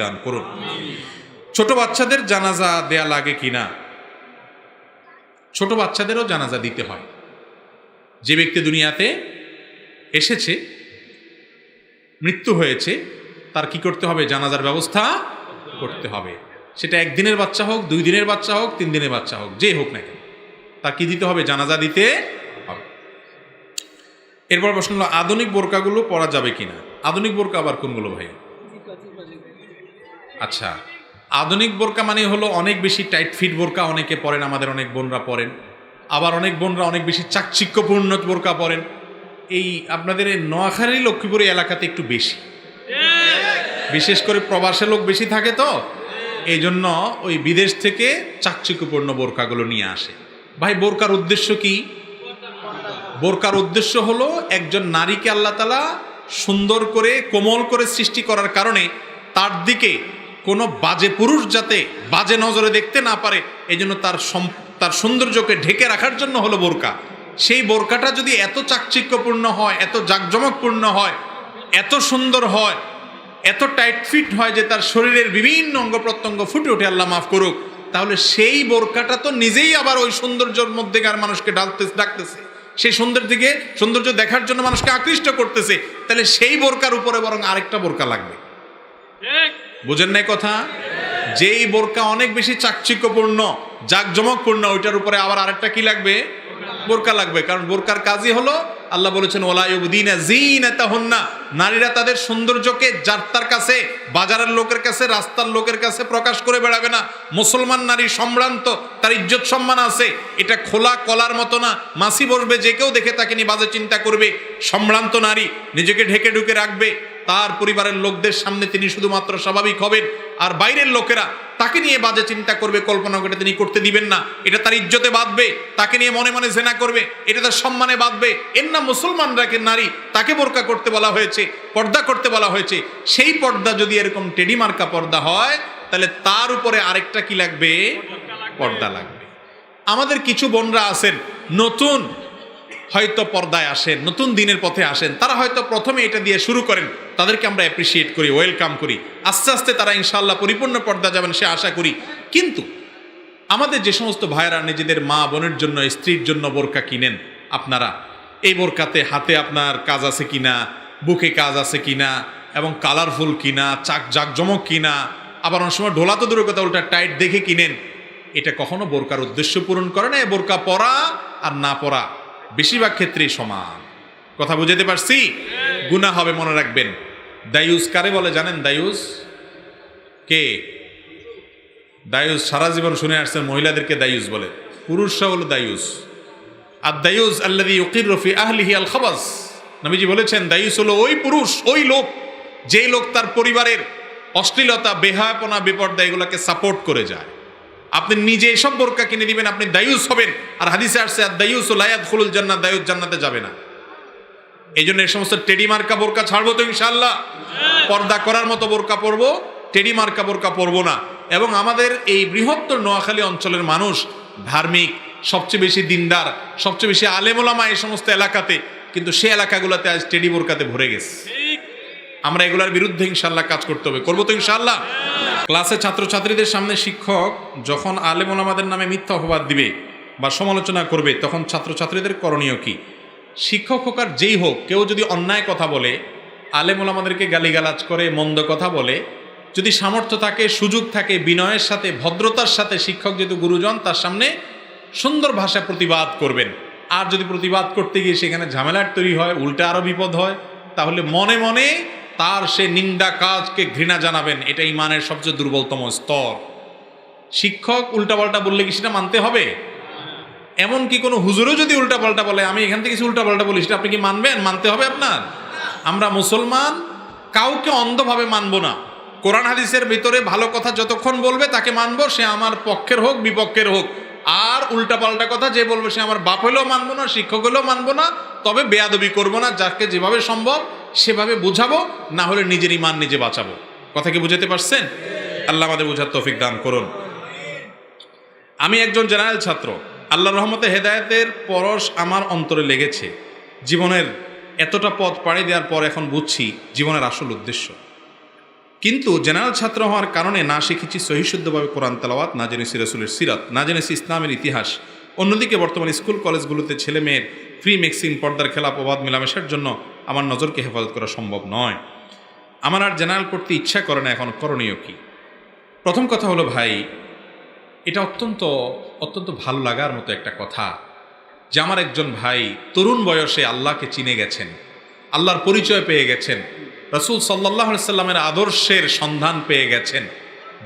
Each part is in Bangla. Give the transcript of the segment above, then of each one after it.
দান করুন। ছোট বাচ্চাদের জানাজা দেয়া লাগে কিনা? ছোট বাচ্চাদেরও জানাজা দিতে হয়। যে ব্যক্তি দুনিয়াতে এসেছে, মৃত্যু হয়েছে, তার কি করতে হবে? জানাজার ব্যবস্থা করতে হবে। সেটা একদিনের বাচ্চা হোক, 2 দিনের বাচ্চা হোক, 3 দিনের বাচ্চা হোক, যে হোক না কেন, তার কি দিতে হবে? জানাজা দিতে হবে। এরপর প্রশ্ন হলো, আধুনিক বোরকাগুলো পরা যাবে কিনা? আধুনিক বোরকা আবার কোনগুলো ভাই? আচ্ছা, আধুনিক বোরকা মানে হলো অনেক বেশি টাইট ফিট বোরকা অনেকে পরেন, আমাদের অনেক বোনরা পরেন। আবার অনেক বোনরা অনেক বেশি চাকচিক্যপূর্ণ বোরকা পরেন। এই আপনাদের এই নোয়াখালী লক্ষ্মীপুর এলাকাতে একটু বেশি, বিশেষ করে প্রবাসে লোক বেশি থাকে, তো এই জন্য ওই বিদেশ থেকে চাকচিক্যপূর্ণ বোরকাগুলো নিয়ে আসে। ভাই, বোরকার উদ্দেশ্য কি? বোরকার উদ্দেশ্য হলো একজন নারীকে আল্লাহ তাআলা সুন্দর করে, কোমল করে সৃষ্টি করার কারণে তার দিকে কোনো বাজে পুরুষ যাতে বাজে নজরে দেখতে না পারে, এই জন্য তার সৌন্দর্যকে ঢেকে রাখার জন্য হলো বোরকা। সেই বোরকাটা যদি এত চাকচিক্যপূর্ণ হয়, এত জাঁকজমকপূর্ণ হয়, এত সুন্দর হয়, এত টাইট ফিট হয় যে তার শরীরের বিভিন্ন অঙ্গ প্রত্যঙ্গ ফুটে ওঠে, আল্লাহ মাফ করুক, তাহলে সেই বোরকাটা তো নিজেই আবার ওই সৌন্দর্যের মধ্যেকার মানুষকে ডাকতেছে, সেই সৌন্দর্য দেখার জন্য মানুষকে আকৃষ্ট করতেছে। তাহলে সেই বোরকার উপরে বরং আরেকটা বোরকা লাগবে। বুঝেন নাই কথা? যেই বোরকা অনেক বেশি চাকচিক্যপূর্ণ, জাঁকজমকপূর্ণ, ওইটার উপরে আবার আরেকটা কি লাগবে? বোরকা লাগবে। কারণ বোরকার কাজই হলো, আল্লাহ বলেছেন ওয়ালা ইউবদিনা যিনাতাহুন্না, নারীরা তাদের সৌন্দর্যকে যার কাছে, বাজারের লোকের কাছে, রাস্তার লোকের কাছে প্রকাশ করে বেড়াবে না। মুসলমান নারী সম্ভ্রান্ত, তার ইজ্জত সম্মান আছে, এটা খোলা কলার মতো না। মাসি বসবে, যে কেউ দেখে তাকে নিয়ে বাজে চিন্তা করবে। সম্ভ্রান্ত নারী নিজেকে ঢেকে ঢুকে রাখবে, তার পরিবারের লোকদের সামনে তিনি শুধুমাত্র স্বাভাবিক হবেন, আর বাইরের লোকেরা তাকে নিয়ে বাজে চিন্তা করবে, কল্পনা করে তিনি করতে দিবেন না। এটা তার ইজ্জতে বাঁধবে, তাকে নিয়ে মনে মনে জেনা করবে, এটা তার সম্মানে বাঁধবে। এর নাম মুসলমানরাকে নারী, তাকে বোরকা করতে বলা হয়েছে, পর্দা করতে বলা হয়েছে। সেই পর্দা যদি এরকম টেডি মার্কা পর্দা হয়, তাহলে তার উপরে আরেকটা কি লাগবে? পর্দা লাগবে। আমাদের কিছু বোনরা আছেন, নতুন হয়তো পর্দায় আসেন, নতুন দিনের পথে আসেন, তারা হয়তো প্রথমে এটা দিয়ে শুরু করেন, তাদেরকে আমরা অ্যাপ্রিসিয়েট করি, ওয়েলকাম করি। আস্তে আস্তে তারা ইনশাআল্লাহ পরিপূর্ণ পর্দা যাবেন সে আশা করি। কিন্তু আমাদের যে সমস্ত ভাইয়েরা নিজেদের মা বোনের জন্য, স্ত্রীর জন্য বোরকা কিনেন, আপনারা এই বোরকাতে হাতে আপনার কাজ আছে কিনা, বুকে কাজ আছে কিনা, এবং কালারফুল কিনা, জাকজমক কিনা, আবার অনেক সময় ঢোলা তো দূরের কথা, উল্টা টাইট দেখে কিনেন, এটা কখনো বোরকার উদ্দেশ্য পূরণ করে না। বোরকা পরা আর না পরা বেশিরভাগ ক্ষেত্রেই সমান। কথা বুঝাতে পারছি? গুনাহ হবে, মনে রাখবেন। দায়ুস কারে বলে জানেন? দায়ুস কে? দায়ুস সারা জীবন শুনে আসছেন, মহিলাদেরকে দায়ুস বলে, পুরুষরা হলো দায়ুস। আর দায়ুস আল্লাযী ইউকিররু ফি আহলিহি আল খাবাস। নবীজি বলেছেন, দায়ুস হলো ওই পুরুষ, ওই লোক, যেই লোক তার পরিবারের অশ্লীলতা, বেহায়াপনা, বেপরদা এগুলোকে সাপোর্ট করে যায়। আপনি নিজে এসব বোরকা কিনে দিবেন, আপনি দায়ুস হবেন। আর হাদিসে আসছে দায়ুস লা ইয়াদখুলুল জান্নাহ, দায়ুস জান্নাতে যাবে না। এই জন্য এই সমস্ত টেডি মার্কা বোরকা ছাড়বো তো ইনশাআল্লাহ। পর্দা করার মতো বোরকা পরবো, টেডি মার্কা বোরকা পরবো না। এবং আমাদের এই বৃহত্তর নোয়াখালী অঞ্চলের মানুষ ধার্মিক, সবচেয়ে বেশি দিনদার, সবচেয়ে বেশি আলেম ওলামা এই সমস্ত এলাকাতে, কিন্তু সে এলাকাগুলোতে আজ টেডি বোরকাতে ভরে গেছে। আমরা এগুলার বিরুদ্ধে ইনশাআল্লাহ কাজ করতে হবে, করবো তো ইনশাআল্লাহ। ক্লাসে ছাত্রছাত্রীদের সামনে শিক্ষক যখন আলেম ওলামাদের নামে মিথ্যা অপবাদ দিবে বা সমালোচনা করবে, তখন ছাত্রছাত্রীদের করণীয় কি? শিক্ষক হোক আর যেই হোক, কেউ যদি অন্যায় কথা বলে, আলেম ওলামাদেরকে গালিগালাজ করে, মন্দ কথা বলে, যদি সামর্থ্য থাকে, সুযোগ থাকে, বিনয়ের সাথে, ভদ্রতার সাথে, শিক্ষক যেহেতু গুরুজন, তার সামনে সুন্দর ভাষায় প্রতিবাদ করবেন। আর যদি প্রতিবাদ করতে গিয়ে সেখানে ঝামেলার তৈরি হয়, উল্টে আরো বিপদ হয়, তাহলে মনে মনে তার সে নিন্দা কাজকে ঘৃণা জানাবেন। এটা ইমানের সবচেয়ে দুর্বলতম স্তর। শিক্ষক উল্টাপাল্টা বললে কি সেটা মানতে হবে? এমনকি কোনো হুজুরও যদি উল্টাপাল্টা বলে, আমি এখান থেকে কিছু উল্টাপাল্টা বলি, সেটা আপনি কি মানবেন? মানতে হবে আপনার। আমরা মুসলমান, কাউকে অন্ধভাবে মানবো না। কোরআন হাদিসের ভিতরে ভালো কথা যতক্ষণ বলবে তাকে মানবো, সে আমার পক্ষের হোক বিপক্ষের হোক। আর উল্টাপাল্টা কথা যে বলবে, সে আমার বাপ হলেও মানবো না, শিক্ষক হলেও মানবো না। তবে বেয়াদবি করবো না, যাকে যেভাবে সম্ভব সেভাবে বুঝাবো, না হলে নিজের ইমান নিজে বাঁচাবো। কথা কি বুঝাতে পারছেন? আল্লাহ আমাদের বুঝার তৌফিক দান করুন। আমি একজন জেনারেল ছাত্র, আল্লাহর রহমতে হেদায়েতের পরশ আমার অন্তরে লেগেছে। জীবনের এতটা পথ পাড়ি দেওয়ার পর এখন বুঝছি জীবনের আসল উদ্দেশ্য। কিন্তু জেনারেল ছাত্র হওয়ার কারণে না শিখেছি সহিশুদ্ধভাবে কোরআন তেলাওয়াত, না জেনেছি রসুলের সিরাত, না জেনেছি ইসলামের ইতিহাস। অন্যদিকে বর্তমানে স্কুল কলেজগুলোতে ছেলে মেয়ের ফ্রি মিক্সিং, পর্দার খেলা, প্রবাদ মেলামেশার জন্য আমার নজরকে হেফাজত করা সম্ভব নয়। আমার আর জেনারেল করতে ইচ্ছা করে না, এখন করণীয় কি? প্রথম কথা হলো ভাই, এটা অত্যন্ত অত্যন্ত ভালো লাগার মতো একটা কথা যে আমার একজন ভাই তরুণ বয়সে আল্লাহকে চিনে গেছেন, আল্লাহর পরিচয় পেয়ে গেছেন, রাসূল সাল্লাল্লাহু আলাইহি সাল্লামের আদর্শের সন্ধান পেয়ে গেছেন,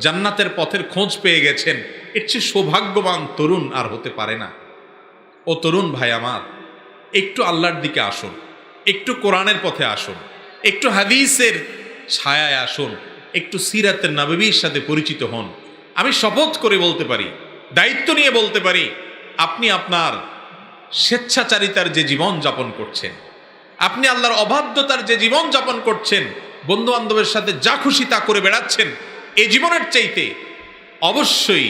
জান্নাতের পথের খোঁজ পেয়ে গেছেন। এর চেয়ে সৌভাগ্যবান তরুণ আর হতে পারে না। ও তরুণ ভাই আমার, একটু আল্লাহর দিকে আসুন, একটু কোরআনের পথে আসুন, একটু হাদিসের ছায়ায় আসুন, একটু সিরাতের নববীর সাথে পরিচিত হন। আমি শপথ করে বলতে পারি, দায়িত্ব নিয়ে বলতে পারি, আপনি আপনার স্বেচ্ছাচারিতার যে জীবন যাপন করছেন, আপনি আল্লাহর অবাধ্যতার যে জীবন যাপন করছেন, বন্ধু বান্ধবের সাথে যা খুশি তা করে বেড়াচ্ছেন, এই জীবনের চাইতে অবশ্যই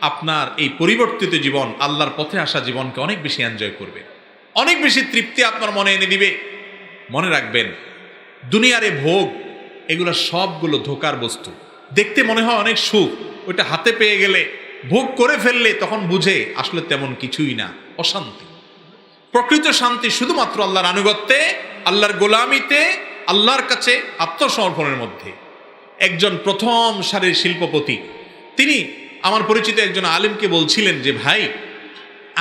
আপনার এই পরিবর্তিত জীবন আল্লাহর পথে আসা জীবনকে অনেক বেশি এনজয় করবে, অনেক বেশি তৃপ্তি আপনার মনে এনে দিবে। মনে রাখবেন, দুনিয়ার ভোগ এগুলো সবগুলো ধোকার বস্তু। দেখতে মনে হয় অনেক সুখ, ওইটা হাতে পেয়ে গেলে, ভোগ করে ফেললে তখন বুঝে আসলে তেমন কিছুই না, অশান্তি। প্রকৃত শান্তি শুধুমাত্র আল্লাহর আনুগত্যে, আল্লাহর গোলামিতে, আল্লাহর কাছে আত্মসমর্পণের মধ্যে। একজন প্রথম সারির শিল্পপতি তিনি আমার পরিচিত একজন আলেমকে বলছিলেন যে ভাই,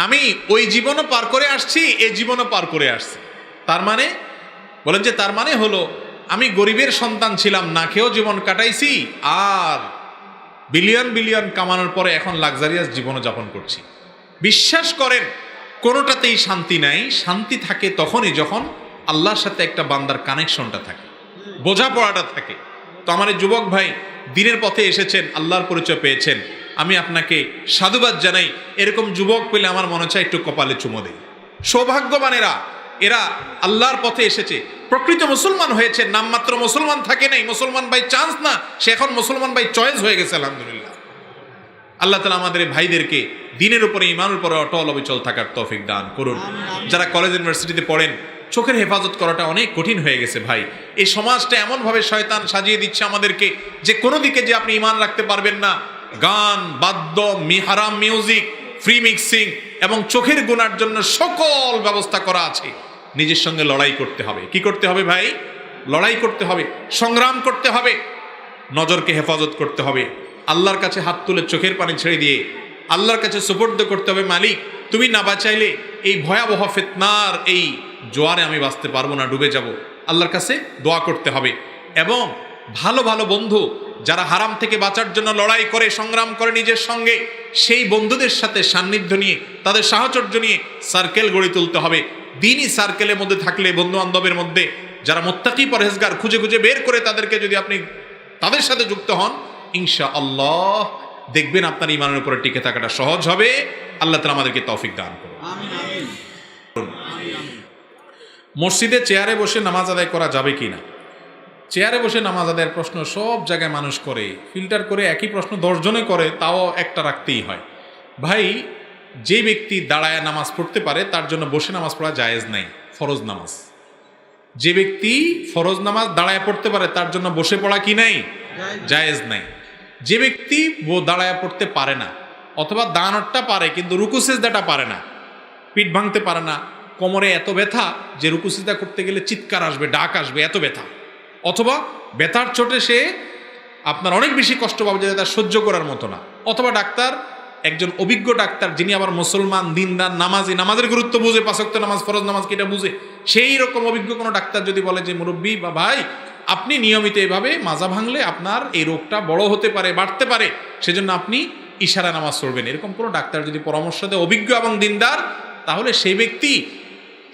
আমি ওই জীবনও পার করে আসছি, এই জীবনও পার করে আসছি। তার মানে বলেন যে তার মানে হলো আমি গরিবের সন্তান ছিলাম, না খেয়েও জীবন কাটাইছি, আর বিলিয়ন বিলিয়ন কামানোর পরে এখন লাক্সারিয়াস জীবনযাপন করছি। বিশ্বাস করেন, কোনোটাতেই শান্তি নাই। শান্তি থাকে তখনই যখন আল্লাহর সাথে একটা বান্দার কানেকশনটা থাকে, বোঝাপড়াটা থাকে। তো আমার এই যুবক ভাই দিনের পথে এসেছেন, আল্লাহর পরিচয় পেয়েছেন, আমি আপনাকে সাধুবাদ জানাই। এরকম যুবক পেলে আমার মনে চায় একটু কপালে চুমো দেই। সৌভাগ্যবানেরা, এরা আল্লাহর পথে এসেছে, প্রকৃত মুসলমান হয়েছে, নামমাত্র মুসলমান থাকে নাই। মুসলমান বাই চান্স না, সে এখন মুসলমান বাই চয়েস হয়ে গেছে, আলহামদুলিল্লাহ। আল্লাহ তাআলা আমাদের ভাইদেরকে দিনের উপরে, ইমানের উপরে অটল অবিচল থাকার তৌফিক দান করুন। যারা কলেজ ইউনিভার্সিটিতে পড়েন, চোখের হেফাজত করাটা অনেক কঠিন হয়ে গেছে ভাই। এই সমাজটা এমনভাবে শয়তান সাজিয়ে দিচ্ছে আমাদেরকে যে কোনো দিকে যে আপনি ইমান রাখতে পারবেন না। গান, বাদ্য, হারাম মিউজিক, ফ্রি মিক্সিং এবং চোখের গুনার জন্য সকল ব্যবস্থা করা আছে। নিজের সঙ্গে লড়াই করতে হবে। কি করতে হবে ভাই? লড়াই করতে হবে, সংগ্রাম করতে হবে, নজরকে হেফাজত করতে হবে, আল্লাহর কাছে হাত তুলে চোখের পানি ছেড়ে দিয়ে আল্লাহর কাছে সুপর্দ করতে হবে, মালিক তুমি না বাঁচাইলে এই ভয়াবহ ফিতনার এই জোয়ারে আমি বাঁচতে পারবো না, ডুবে যাব। আল্লাহর কাছে দোয়া করতে হবে। এবং ভালো ভালো বন্ধু যারা হারাম থেকে বাঁচার জন্য লড়াই করে, সংগ্রাম করে নিজের সঙ্গে, সেই বন্ধুদের সাথে সান্নিধ্য নিয়ে, তাদের সাহচর্য নিয়ে সার্কেল গড়ে তুলতে হবে। দিনই সার্কেলের মধ্যে থাকলে, বন্ধু বান্ধবের মধ্যে যারা মুত্তাকি পরহেজগার, খুঁজে খুঁজে বের করে তাদেরকে যদি আপনি তাদের সাথে যুক্ত হন, ইনশাআল্লাহ দেখবেন আপনার ইমানের উপরে টিকে থাকাটা সহজ হবে। আল্লাহ তাআলা আমাদেরকে তৌফিক দান করুন। মসজিদে চেয়ারে বসে নামাজ আদায় করা যাবে কি না? চেয়ারে বসে নামাজ আদায়ের প্রশ্ন সব জায়গায় মানুষ করে, ফিল্টার করে একই প্রশ্ন 10 জনে করে, তাও একটা রাখতেই হয়। ভাই, যে ব্যক্তি দাঁড়ায় নামাজ পড়তে পারে তার জন্য বসে নামাজ পড়া জায়েজ নাই, ফরজ নামাজ। যে ব্যক্তি ফরজ নামাজ দাঁড়ায় পড়তে পারে তার জন্য বসে পড়া কি নাই? জায়েজ নাই। যে ব্যক্তি দাঁড়ায় পড়তে পারে না, অথবা দাঁড়ানোটা পারে কিন্তু রুকু সিজদাটা পারে না, পিঠ ভাঙতে পারে না, কোমরে এত ব্যথা যে রুকু সিজদা করতে গেলে চিৎকার আসবে, ডাক আসবে, এত ব্যথা, অথবা ব্যথার চোটে সে আপনার অনেক বেশি কষ্ট পাবে যে তার সহ্য করার মতো না, অথবা ডাক্তার, একজন অভিজ্ঞ ডাক্তার যিনি আবার মুসলমান, দিনদার, নামাজি, নামাজের গুরুত্ব বুঝে, 5 ওয়াক্ত নামাজ, ফরজ নামাজ কিটা বুঝে, সেই রকম অভিজ্ঞ কোনো ডাক্তার যদি বলে যে মুরব্বী বা ভাই, আপনি নিয়মিত এভাবে মাজা ভাঙলে আপনার এই রোগটা বড় হতে পারে, বাড়তে পারে, সেজন্য আপনি ইশারা নামাজ পড়বেন, এরকম কোনো ডাক্তার যদি পরামর্শ দেয়, অভিজ্ঞ এবং দিনদার, তাহলে সেই ব্যক্তি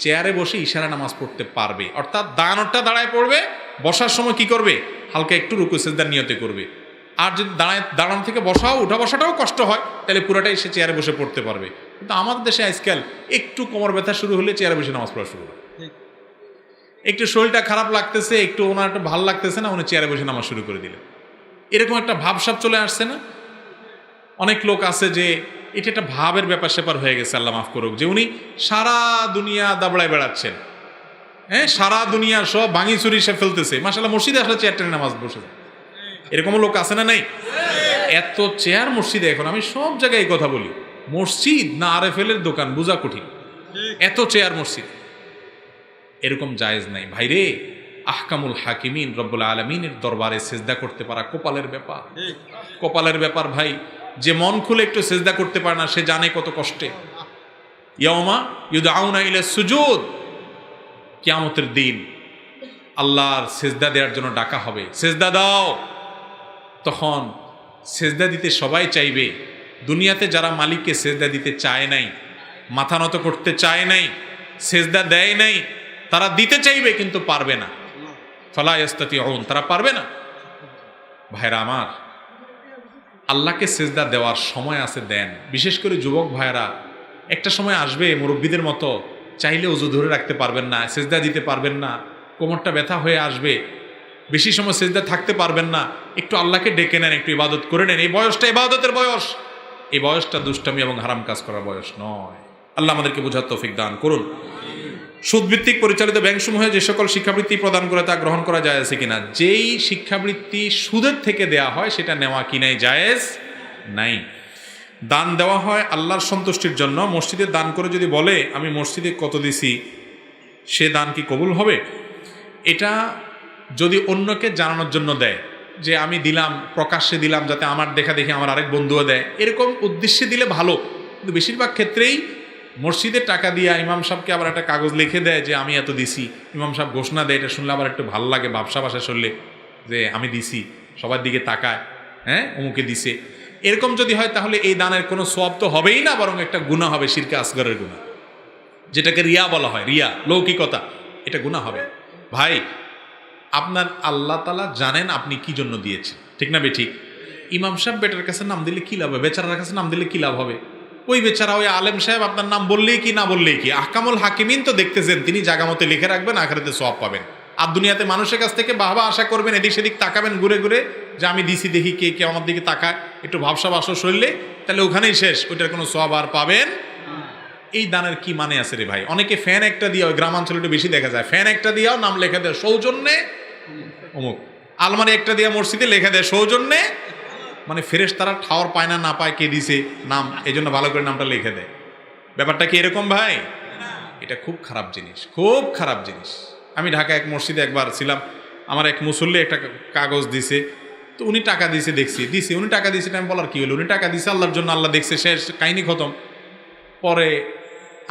চেয়ারে বসে ইশারা নামাজ পড়তে পারবে। অর্থাৎ দাঁড়ানোটা দাঁড়ায় পড়বে, বসার সময় কি করবে? হালকা একটু রুকু সিজদার নিয়তে করবে। আর যদি দাঁড়ানো থেকে বসাও, উঠা বসাটাও কষ্ট হয়, তাহলে পুরোটাই সে চেয়ারে বসে পড়তে পারবে। কিন্তু আমাদের দেশে আজকাল একটু কোমর ব্যথা শুরু হলে চেয়ারে বসে নামাজ পড়া শুরু হয়। একটু শরীরটা খারাপ লাগতেছে, একটু ওনার একটু ভালো লাগতেছে না, উনি চেয়ারে বসে নামাজ শুরু করে দিলেন। এরকম একটা ভাবসাব চলে আসছে না? অনেক লোক আছে যে এটা একটা ভাবের ব্যাপার স্যাপার হয়ে গেছে, আল্লাহ মাফ করুক, যে উনি সারা দুনিয়া দাবড়ায় বেড়াচ্ছেন, হ্যাঁ, সারা দুনিয়া সব ভাঙি চুরি সে ফেলতেছে, মাশাআল্লাহ মসজিদে আসলে চেয়ার টেনে নামাজ বসে যায়। এরকম লোক আছে না নাই? এত চেয়ার মসজিদে, এখন আমি সব জায়গায় এই কথা বলি, মসজিদ না RFL এর দোকান বোঝা কঠিন, এত চেয়ার মসজিদ। এরকম জায়েজ নাই ভাইরে। আহকামুল হাকিমিন রব্বুল আলামিনের দরবারে সেজদা করতে পারা কপালের ব্যাপার, কপালের ব্যাপার ভাই। যে মন খুলে একটু সেজদা করতে পারে না সে জানে কত কষ্টে। ইয়াউমা ইউদআউনা ইলা সুজুদ, কিয়ামতের দিন আল্লাহর সেজদা দেওয়ার জন্য ডাকা হবে, সেজদা দাও। তখন সেজদা দিতে সবাই চাইবে। দুনিয়াতে যারা মালিককে সেজদা দিতে চায় নাই, মাথা নত করতে চায় নাই, সেজদা দেয় নাই, তারা দিতে চাইবে কিন্তু পারবে না। ফালা ইস্তাতিউন, তারা পারবে না। ভাইরা আমার, আল্লাহকে সেজদা দেওয়ার সময় আছে, দেন। বিশেষ করে যুবক ভাইরা, একটা সময় আসবে মুরব্বীদের মতো চাইলে ওযু ধরে রাখতে পারবেন না, সেজদা দিতে পারবেন না, কোমরটা ব্যথা হয়ে আসবে, বেশি সময় সেজদা থাকতে পারবেন না। একটু আল্লাহকে ডেকে নেন, একটু ইবাদত করে নেন। এই বয়সটা ইবাদতের বয়স, এই বয়সটা দুষ্টামি এবং হারাম কাজ করার বয়স নয়। আল্লাহ আমাদেরকে বোঝার তৌফিক দান করুন। সুদভিত্তিক পরিচালিত ব্যাংকসমূহে যে সকল শিক্ষাবৃত্তি প্রদান করে তা গ্রহণ করা যায় আছে কিনা? যেই শিক্ষাবৃত্তি সুদের থেকে দেয়া হয় সেটা নেওয়া কিনাই জায়েজ নাই। দান দেওয়া হয় আল্লাহর সন্তুষ্টির জন্য। মসজিদে দান করে যদি বলে আমি মসজিদে কত দিছি, সে দান কি কবুল হবে? এটা যদি অন্যকে জানানোর জন্য দেয় যে আমি দিলাম, প্রকাশ্যে দিলাম যাতে আমার দেখা দেখে আমার আরেক বন্ধুও দেয়, এরকম উদ্দেশ্যে দিলে ভালো। কিন্তু বেশিরভাগ ক্ষেত্রেই মসজিদের টাকা দিয়ে ইমাম সাহেবকে আবার একটা কাগজ লিখে দেয় যে আমি এত দিছি, ইমাম সাহেব ঘোষণা দেয়, এটা শুনলে আবার একটু ভালো লাগে, ব্যবসা বাসা শুনলে যে আমি দিছি, সবার দিকে তাকায়, হ্যাঁ অমুকে দিছে। এরকম যদি হয় তাহলে এই দানের কোনো সওয়াব তো হবেই না, বরং একটা গুনাহ হবে, শিরকে আসগরের গুনাহ, যেটাকে রিয়া বলা হয়। রিয়া, লৌকিকতা, এটা গুনাহ হবে। ভাই, আপনার আল্লাহ তাআলা জানেন আপনি কি জন্য দিয়েছেন, ঠিক না বেঠিক? ইমাম সাহেব বেটার কাছে নাম দিলে কি লাভ হবে? বেচারার কাছে নাম দিলে কি লাভ হবে? ওই বেচারা ওই আলেম সাহেব আপনার নাম বললেই কি না বললেই কি, আহকামুল হাকিমিন তো দেখতেছেন, তিনি জায়গামতে লিখে রাখবেন, আখিরাতে সওয়াব পাবেন। আর দুনিয়াতে মানুষের কাছ থেকে বাহবা আশা করবেন, এদিক সেদিক তাকাবেন ঘুরে ঘুরে যে আমি দিছি, দেখি কে কে আমার দিকে তাকায়, একটু ভাবসা বাসা শরীরে, তাহলে ওখানেই শেষ, ওইটার কোনো সওয়াব আর পাবেন। এই দানের কি মানে আছে রে ভাই? অনেকে ফ্যান একটা দিয়ে, গ্রামাঞ্চলে একটু বেশি দেখা যায়, ফ্যান একটা দিয়েও নাম লেখা দেয় সৌজন্যে অমুক, আলমারি একটা দিয়ে মসজিদে লেখা দেয় সৌজন্যে, মানে ফেরেশতারা ঠাওর পায় না, না পায় কে দিছে নাম, এই জন্য ভালো করে নামটা লিখে দেয়। ব্যাপারটা কি এরকম ভাই? এটা খুব খারাপ জিনিস, খুব খারাপ জিনিস। আমি ঢাকা এক মসজিদে একবার ছিলাম, আমার এক মুসল্লি একটা কাগজ দিছে, তো উনি টাকা দিছে, দেখছি দিছে, উনি টাকা দিছে, আমি বলার কি হলো, উনি টাকা দিছে আল্লাহর জন্য, আল্লাহ দেখছে, শেষ, কাহিনী খতম। পরে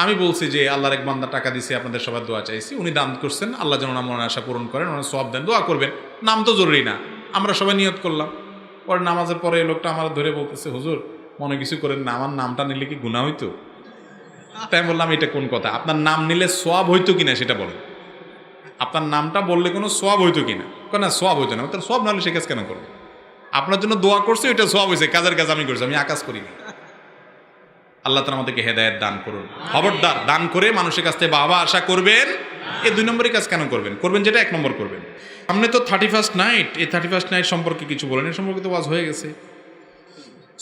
আমি বলছি যে আল্লাহর এক বান্দা টাকা দিছে, আপনাদের সবার দোয়া চাইছি, উনি দান করছেন, আল্লাহ যেন ওনার মনের আশা পূরণ করেন, ওনার সওয়াব দেন, দোয়া করবেন, নাম তো জরুরি না। আমরা সবাই নিয়ত করলাম। পরে নামাজের পরে এই লোকটা আমার ধরে বলতেছে, হুজুর মনে কিছু করেন না, আমার নামটা নিলে কি গুনাহ হইতো? তাই বললাম এটা কোন কথা? আপনার নাম নিলে সওয়াব হইতো কিনা সেটা বলেন। আপনার নামটা বললে কোনো সওয়াব হইতো কিনা? না, সওয়াব হইতো না। তার সওয়াব না হলে সে কাজ কেন করবে? আপনার জন্য দোয়া করছে, ওইটা সওয়াব হয়েছে, কাজের কাজ আমি করছি, আমি আকাশ করিনি। আল্লাহ তাআলা আমাদেরকে হেদায়েত দান করুন। খবরদার, দান করে মানুষের কাছ থেকে বাবা আশা করবেন, এই 2 নম্বরই কাজ কেন করবেন? করবেন যেটা 1 নম্বর করবেন। সামনে তো 31st নাইট, এই 31st নাইট সম্পর্কে কিছু বলেন, এর সম্পর্কে তো ওয়াজ হয়ে গেছে।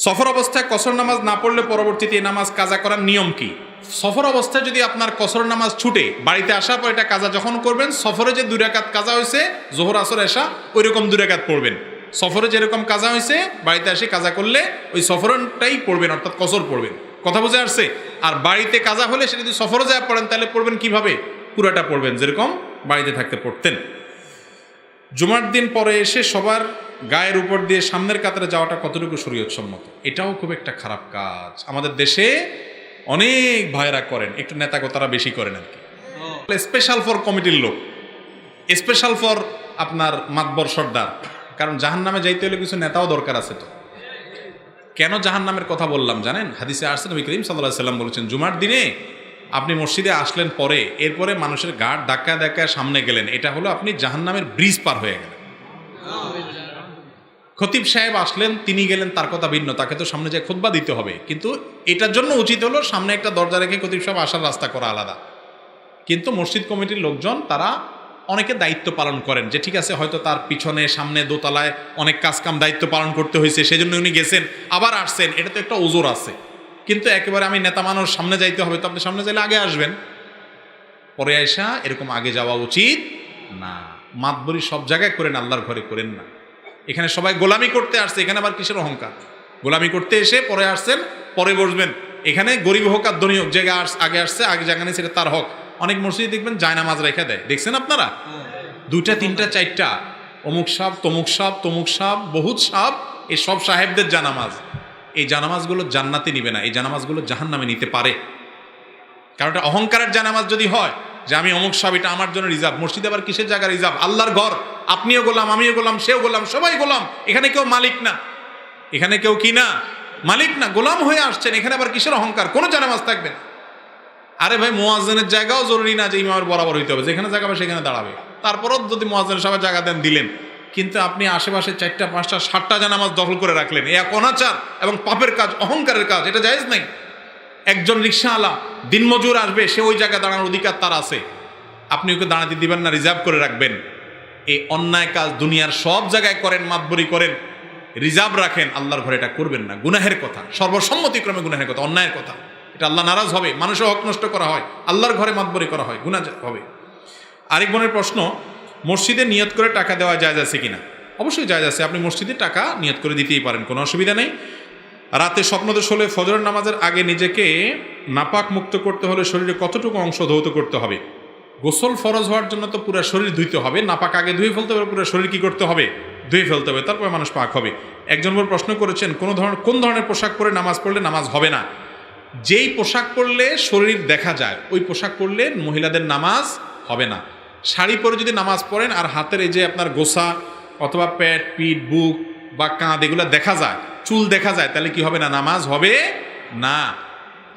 সফর অবস্থায় কসর নামাজ না পড়লে পরবর্তীতে এই নামাজ কাজা করার নিয়ম কি? সফর অবস্থায় যদি আপনার কসর নামাজ ছুটে, বাড়িতে আসার পর এটা কাজা যখন করবেন, সফরে যে 2 রাকাত কাজা হয়েছে, জোহর আসর এশা, ওই রকম 2 রাকাত পড়বেন। সফরে যেরকম কাজা হয়েছে বাড়িতে এসে কাজা করলে ওই সফরটাই পড়বেন, অর্থাৎ কসর পড়বেন। কথা বুঝে আসছে? আর বাড়িতে কাজা হলে সেটা যদি সফরে যায় পড়েন, তাহলে পড়বেন কিভাবে? পুরাটা পড়বেন যেরকম বাড়িতে থাকতে পড়তেন। জুমার দিন পরে এসে সবার গায়ের উপর দিয়ে সামনের কাতারে যাওয়াটা কতটুকু শরীয়ত সম্মত? এটাও খুব একটা খারাপ কাজ। আমাদের দেশে অনেক ভাইরা করেন, একটু নেতাগোতারা বেশি করেন আর কি। স্পেশাল ফর কমিটির লোক, স্পেশাল ফর আপনার মাতবর সর্দার। কারণ জাহান্নামে যাইতে হলে কিছু নেতাও দরকার আছে। তো কেন জাহান্নামের কথা বললাম জানেন? হাদিসে আসছে, নবী করিম সাল্লাল্লাহু আলাইহি ওয়াসাল্লাম বলেছেন, জুমার দিনে আপনি মসজিদে আসলেন পরে, এরপরে মানুষের গাড় ধাক্কা ধাক্কা সামনে গেলেন, এটা হলো আপনি জাহান্নামের ব্রিজ পার হয়ে গেলেন। খতিব সাহেব আসলেন, তিনি গেলেন, তার কথা ভিন্ন, তাকে তো সামনে যেয়ে খুতবা দিতে হবে, কিন্তু এটার জন্য উচিত হলো সামনে একটা দরজা রেখে খতিব সাহেব আসার রাস্তা করা আলাদা। কিন্তু মসজিদ কমিটির লোকজন তারা অনেকে দায়িত্ব পালন করেন, যে ঠিক আছে হয়তো তার পিছনে সামনে দোতলায় অনেক কাজকাম দায়িত্ব পালন করতে হয়েছে, সেজন্য উনি গেছেন, আবার আসছেন, এটা তো একটা ওজোর আছে। কিন্তু একেবারে আমি নেতা মানুষ, সামনে যাইতে হবে, তো আপনি সামনে যাইলে আগে আসবেন, পরে আয়সা এরকম আগে যাওয়া উচিত না। মাতবরি সব জায়গায় করেন, আল্লাহর ঘরে করেন না। এখানে সবাই গোলামি করতে আসছে, এখানে আবার কিসের অহংকার? গোলামি করতে এসে পরে আসছেন, পরে বসবেন। এখানে গরিব হোক আর ধনী হোক, জায়গা আগে আসছে, আগে জায়গা নেই, সেটা তার হক। অনেক মসজিদে দেখবেন জায়নামাজ রেখে দেয়, দেখছেন আপনারা? 2টা 3টা 4টা অমুক সাহেব, তমুক সাহেব, তমুক সাহেব, বহুত সাহেব, এই সব সাহেবদের জানামাজ। এই জানামাজগুলো জান্নাতে নিবে না, এই জানামাজগুলো জাহান্নামে নিতে পারে। কারণ এটা অহংকারের জানামাজ যদি হয় যে আমি অমুক সাহেব, এটা আমার জন্য রিজার্ভ। মসজিদে আবার কিসের জায়গা রিজার্ভ? আল্লাহর ঘর। আপনিও গোলাম, আমিও গোলাম, সেও গোলাম, সবাই গোলাম। এখানে কেউ মালিক না, এখানে কেউ কি না? মালিক না, গোলাম হয়ে আসছেন। এখানে আবার কিসের অহংকার? কোনো জানামাজ থাকবে না। আরে ভাই, মুয়াজ্জিনের জায়গাও জরুরি না যে ইমামের বরাবর হইতে হবে, যেখানে জায়গা হবে সেখানে দাঁড়াবে। তারপরও যদি মুয়াজ্জিনের সবাই জায়গা দেন, দিলেন, কিন্তু আপনি আশেপাশে 4টা 5টা 7টা জানামাজ দখল করে রাখলেন, এ এক অনাচার এবং পাপের কাজ, অহংকারের কাজ, এটা জায়েজ নাই। একজন রিকশাওয়ালা দিনমজুর আসবে, সে ওই জায়গায় দাঁড়ানোর অধিকার তার আছে, আপনি ওকে দাঁড়াতে দিবেন না, রিজার্ভ করে রাখবেন। এই অন্যায় কাজ দুনিয়ার সব জায়গায় করেন, মাতবরি করেন, রিজার্ভ রাখেন, আল্লাহর ঘরে এটা করবেন না। গুনাহের কথা, সর্বসম্মতিক্রমে গুনাহের কথা, অন্যায়ের কথা, এটা আল্লাহ নারাজ হবে। মানুষের হক নষ্ট করা হয়, আল্লাহর ঘরে মাতবরি করা হয়, গুনাহ হবে। আরেক বোনের প্রশ্ন, মসজিদে নিয়ত করে টাকা দেওয়া জায়েজ আছে কিনা? অবশ্যই জায়েজ আছে, আপনি মসজিদে টাকা নিয়ত করে দিতেই পারেন, কোনো অসুবিধা নেই। রাতে স্বপ্নদোষ হলে ফজরের নামাজের আগে নিজেকে নাপাক মুক্ত করতে হলে শরীরে কতটুকু অংশ ধৌত করতে হবে? গোসল ফরজ হওয়ার জন্য তো পুরো শরীর ধুইতে হবে, নাপাক আগে ধুয়ে ফেলতে হবে, পুরো শরীর কি করতে হবে? ধুয়ে ফেলতে হবে, তারপরে মানুষ পাক হবে। একজন বড় প্রশ্ন করেছেন, কোন ধরনের পোশাক পরে নামাজ পড়লে নামাজ হবে না? যেই পোশাক পরলে শরীর দেখা যায় ওই পোশাক পরলে মহিলাদের নামাজ হবে না। শাড়ি পরে যদি নামাজ পড়েন আর হাতের এই যে আপনার গোসা অথবা পেট, পিঠ, বুক বা কাঁধ এগুলো দেখা যায়, চুল দেখা যায়, তাহলে কি হবে না? নামাজ হবে না।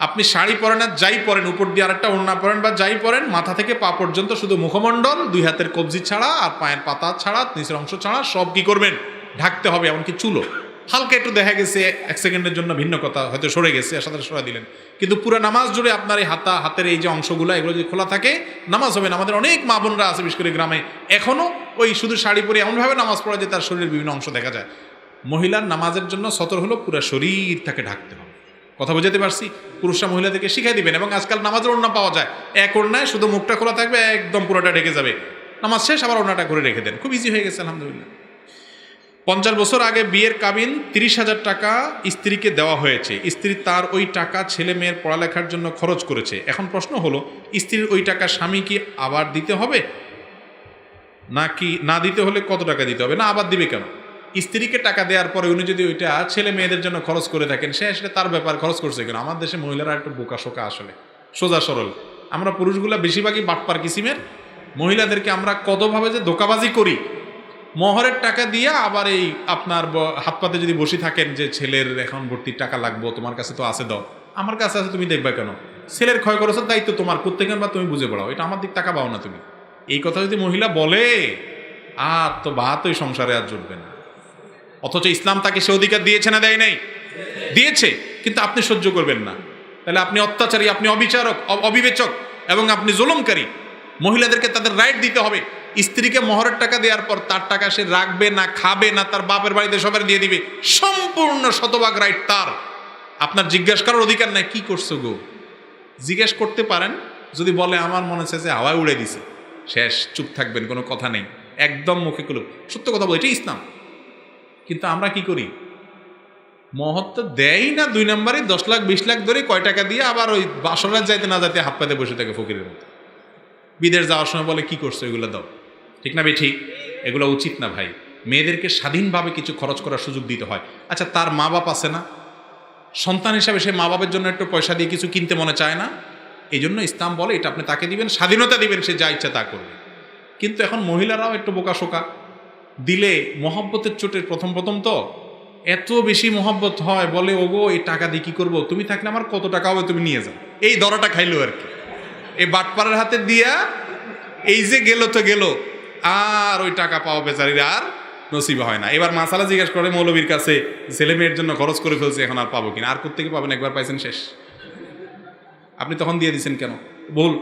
আপনি শাড়ি পরেন আর যাই পরেন, উপর দিয়ে আরেকটা ওড়না পরেন বা যাই পরেন, মাথা থেকে পা পর্যন্ত শুধু মুখমণ্ডল, 2 হাতের কবজি ছাড়া আর পায়ের পাতা ছাড়া, নিচের অংশ ছাড়া সব কি করবেন? ঢাকতে হবে। এমনকি চুলও হালকা একটু দেখা গেছে 1 সেকেন্ডের জন্য ভিন্ন কথা, হয়তো সরে গেছে, সাথে সরে দিলেন, কিন্তু পুরো নামাজ জুড়ে আপনার এই হাতের এই যে অংশগুলো এগুলো যদি খোলা থাকে নামাজ হবে না। আমাদের অনেক মা বোনরা আছে, বিশেষ করে গ্রামে, এখনও ওই শুধু শাড়ি পরে এমনভাবে নামাজ পড়ে যে তার শরীরের বিভিন্ন অংশ দেখা যায়। মহিলার নামাজের জন্য সতর হলো পুরো শরীর তাকে ঢাকতে হবে। কথা বুঝাতে পারছি? পুরুষরা মহিলাদেরকে শিখাই দিবেন। এবং আজকাল নামাজের ওড়না পাওয়া যায়, এক ওড়নায় শুধু মুখটা খোলা থাকবে, একদম পুরোটা ঢেকে যাবে, নামাজ শেষ, আবার ওড়নাটা করে রেখে দেন, খুব ইজি হয়ে গেছে আলহামদুলিল্লাহ। 50 বছর আগে বিয়ের কাবিন 30,000 টাকা স্ত্রীকে দেওয়া হয়েছে, স্ত্রী তার ওই টাকা ছেলে মেয়ের পড়ালেখার জন্য খরচ করেছে। এখন প্রশ্ন হলো, স্ত্রীর ওই টাকা স্বামী কি আবার দিতে হবে, নাকি না দিতে হলে কত টাকা দিতে হবে? না, আবার দিবে কেন? স্ত্রীকে টাকা দেওয়ার পরে উনি যদি ওইটা ছেলে মেয়েদের জন্য খরচ করে থাকেন, সে আসলে তার ব্যাপার, খরচ করছে কেন? আমার দেশে মহিলারা একটু বোকা শোকা, আসলে সোজা সরল। আমরা পুরুষগুলা বেশিরভাগই বাটপার কিসিমের, মহিলাদেরকে আমরা কতভাবে যে ধোকাবাজি করি। মহরের টাকা দিয়ে আবার এই আপনার হাত পাতে যদি বসে থাকেন যে ছেলের এখন ভর্তির টাকা লাগবো, তোমার কাছে তো আছে, দাও। আমার কাছে আছে, তুমি দেখবা কেন? ছেলের ক্ষয় খরচের দায়িত্ব তোমার, প্রত্যেকের বা তুমি বুঝে পড়াও, এটা আমার দিক টাকা পাও না তুমি। এই কথা যদি মহিলা বলে, আর তো ভাত ওই সংসারে আর জুটবে না। অথচ ইসলাম তাকে সে অধিকার দিয়েছে না দেয় নাই? দিয়েছে, কিন্তু আপনি সহ্য করবেন না। তাহলে আপনি অত্যাচারী, আপনি অবিচারক, অবিবেচক এবং আপনি জুলুমকারী। মহিলাদেরকে তাদের রাইট দিতে হবে। স্ত্রীকে মহরের টাকা দেওয়ার পর তার টাকা সে রাখবে না, খাবে না, তার বাপের বাড়িতে সবার দিয়ে দিবে, সম্পূর্ণ শতভাগ রাইট তার। আপনার জিজ্ঞাসা করার অধিকার নাই কি করছো গো। জিজ্ঞেস করতে পারেন, যদি বলে আমার মনে হচ্ছে যে হাওয়ায় উড়ে দিছে, শেষ, চুপ থাকবেন, কোনো কথা নেই, একদম মুখে কুলুপ, সত্য কথা বলে, এটাই ইসলাম। কিন্তু আমরা কি করি, মহৎ তো দেয় না, 2 নম্বরে 10 লাখ 20 লাখ ধরে কয় টাকা দিয়ে আবার ওই বাসরাত যাইতে না যাইতে হাত পাতে বসে থাকে ফকিরের মতো। বিদেশ যাওয়ার সময় বলে কি করছো, এগুলো দাও। ঠিক না ঠিক? এগুলো উচিত না ভাই। মেয়েদেরকে স্বাধীনভাবে কিছু খরচ করার সুযোগ দিতে হয়। আচ্ছা, তার মা বাপ আছে না, সন্তান হিসাবে সে মা বাপের জন্য একটু পয়সা দিয়ে কিছু কিনতে মনে চায় না, এই জন্য ইসলাম বলে এটা আপনি তাকে দিবেন, স্বাধীনতা দিবেন, সে যা ইচ্ছা তা করবে। কিন্তু এখন মহিলারাও একটু বোকাশোকা, দিলে মহব্বতের চোটে প্রথম তো এত বেশি মহব্বত হয়, বলে ওগো এই টাকা দিয়ে কি করবো, তুমি থাকলে আমার কত টাকা হবে, তুমি নিয়ে যাও, এই দরাটা খাইলো আর কি। এই বাটপাড়ার হাতে দিয়া এই যে গেল তো গেল, আর ওই টাকা পাওয়া বেচারির আর নসিব হয় না। এবার মাসালা জিজ্ঞাসা করে মৌলবীর কাছে, ছেলে মেয়ের জন্য খরচ করে ফেলছে, এখন আর পাবো কিনা? আর কোত্থেকে পাবেন, একবার পাইছেন শেষ। আপনি তখন দিয়ে দিচ্ছেন কেন? ভুল।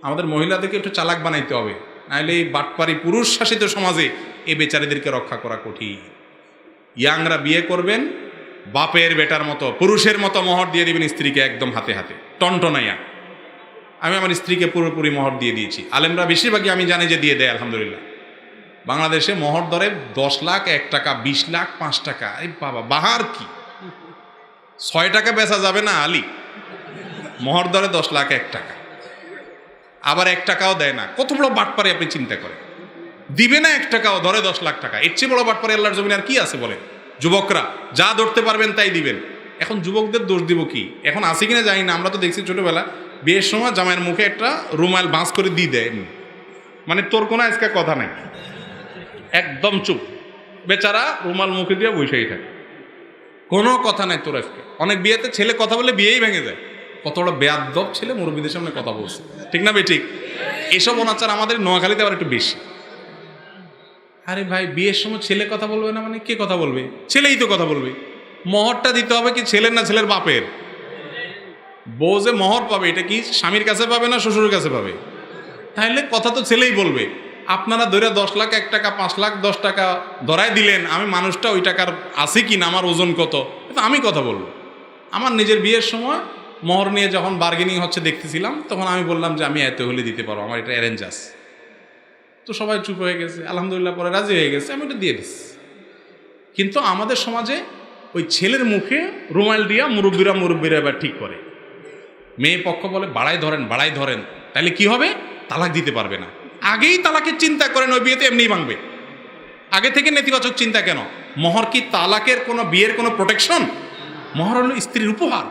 আমাদের মহিলাদেরকে একটু চালাক বানাইতে হবে, নাহলে এই বাটপাড়ি পুরুষ শাসিত সমাজে এই বেচারিদেরকে রক্ষা করা কঠিন। ইয়াংরা বিয়ে করবেন, বাপের বেটার মতো, পুরুষের মতো মোহর দিয়ে দিবেন স্ত্রীকে, একদম হাতে হাতে টনটনাইয়া। আমি আমার স্ত্রীকে পুরোপুরি মোহর দিয়ে দিয়েছি, আলেমরা বেশিরভাগই আমি জানি যে দিয়ে দেয়, আলহামদুলিল্লাহ। বাংলাদেশে মোহর ধরে 10 লাখ, 1 টাকা, 20 লাখ, 5 টাকা। এই বাবা, বাহার কি 6 টাকা বেচা যাবে না আলী, মোহর ধরে 10 লাখ 1 টাকা, আবার 1 টাকাও দেয় না। কত বড় বাটপারি আপনি চিন্তা করেন। দিবে না 1 টাকাও, ধরে 10 লাখ টাকা। এর চেয়ে বড় বাটপারি আল্লাহর জমিনে আর কি আছে বলেন? যুবকরা যা ধরতে পারবেন তাই দিবেন। এখন যুবকদের দোষ দিব কি? এখন আসি কিনা জানি না, আমরা তো দেখছি ছোটবেলা বিয়ের সময় জামাইয়ের মুখে একটা রুমাল ভাঁজ করে দিয়ে দেয়, মানে তোর কোনো আজকে কথা নাই, একদম চুপ, বেচারা রুমাল মুখে দিয়ে বসেই থাকে, কোনো কথা নাই তোর আজকে। অনেক বিয়েতে ছেলে কথা বলে বিয়েই ভেঙে যায়। কত বড় বেয়াদব ছেলে মুরব্বীদের সামনে কথা বলছে, ঠিক না বেঠিক? এসব অনাচার আমাদের নোয়াখালীতে আবার একটু বেশি। আরে ভাই, বিয়ের সময় ছেলে কথা বলবে না মানে কে কথা বলবে? ছেলেই তো কথা বলবে। মোহরটা দিতে হবে কি ছেলের না ছেলের বাপের? বউ যে মোহর পাবে এটা কি স্বামীর কাছে পাবে না শ্বশুরের কাছে পাবে? তাহলে কথা তো ছেলেই বলবে। আপনারা ধরে 10 লাখ, 1 টাকা, 5 লাখ, 10 টাকা ধরাই দিলেন, আমি মানুষটা ওই টাকার আছে কি না, আমার ওজন কত, এটা আমি কথা বলবো। আমার নিজের বিয়ের সময় মোহর নিয়ে যখন বার্গেনিং হচ্ছে দেখতেছিলাম, তখন আমি বললাম যে আমি এত হলে দিতে পারবো, আমার এটা অ্যারেঞ্জ আছে। তো সবাই চুপ হয়ে গেছে, আলহামদুলিল্লাহ পরে রাজি হয়ে গেছে, আমি ওটা দিয়ে দিচ্ছি। কিন্তু আমাদের সমাজে ওই ছেলের মুখে রুমাল দিয়া মুরব্বীরা এবার ঠিক করে। মেয়ে পক্ষ বলে বাড়াই ধরেন, তাহলে কি হবে? তালাক দিতে পারবে না। আগেই তালাকের চিন্তা করেন, ওই বিয়েতে এমনিই ভাঙবে। আগে থেকে নেতিবাচক চিন্তা কেন? মোহর কি তালাকের কোনো, বিয়ের কোনো প্রোটেকশন? মোহর হলো স্ত্রীর উপহার,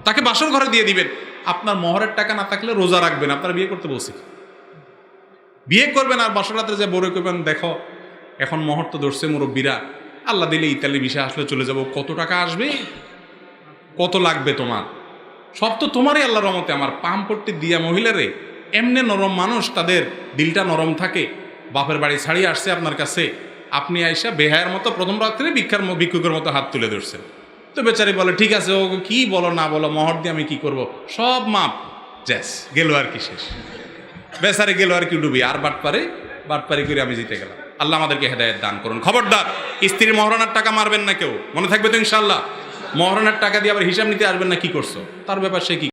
তাকে বাসর ঘরে দিয়ে দিবেন। আপনার মোহরের টাকা না থাকলে রোজা রাখবেন, আপনার বিয়ে করতে বলছি? বিয়ে করবেন আর বাসর রাতে যে বড় করবেন, দেখো এখন মোহর তো ধরছে মুরব্বীরা, আল্লাহ দিলে ইতালি ভিসা আসলে চলে যাব, কত টাকা আসবে, কত লাগবে তোমার, সব তো তোমারই আল্লাহর রহমতে। আমার পাম্পট্টি দিয়া মহিলারে এমনি নরম মানুষ, তাদের দিলটা নরম থাকে। বাপের বাড়ি ছাড়িয়ে আসছে আপনার কাছে, আপনি আইসা বেহায়ের মতো প্রথম রাত্রে ভিক্ষুকের মতো হাত তুলে ধরছেন। তো বেচারি বলে ঠিক আছে, ও কি বলো না বলো, মোহর দিয়ে আমি কি করব, সব মাপ, জ্যাস গেল আর কি, শেষ। বেচারি গেল আর কি, ডুবি। আর বাটপারি করে আমি জিতে গেলাম। আল্লাহ আমাদেরকে হেদায়েত দান করুন। খবরদার স্ত্রীর মহারণার টাকা মারবেন না কেউ, মনে থাকবে তো ইনশাল্লাহ। মহারণার টাকা দিয়ে আবার হিসাব নিতে আসবেন না কি করছো, তার ব্যাপার সে কি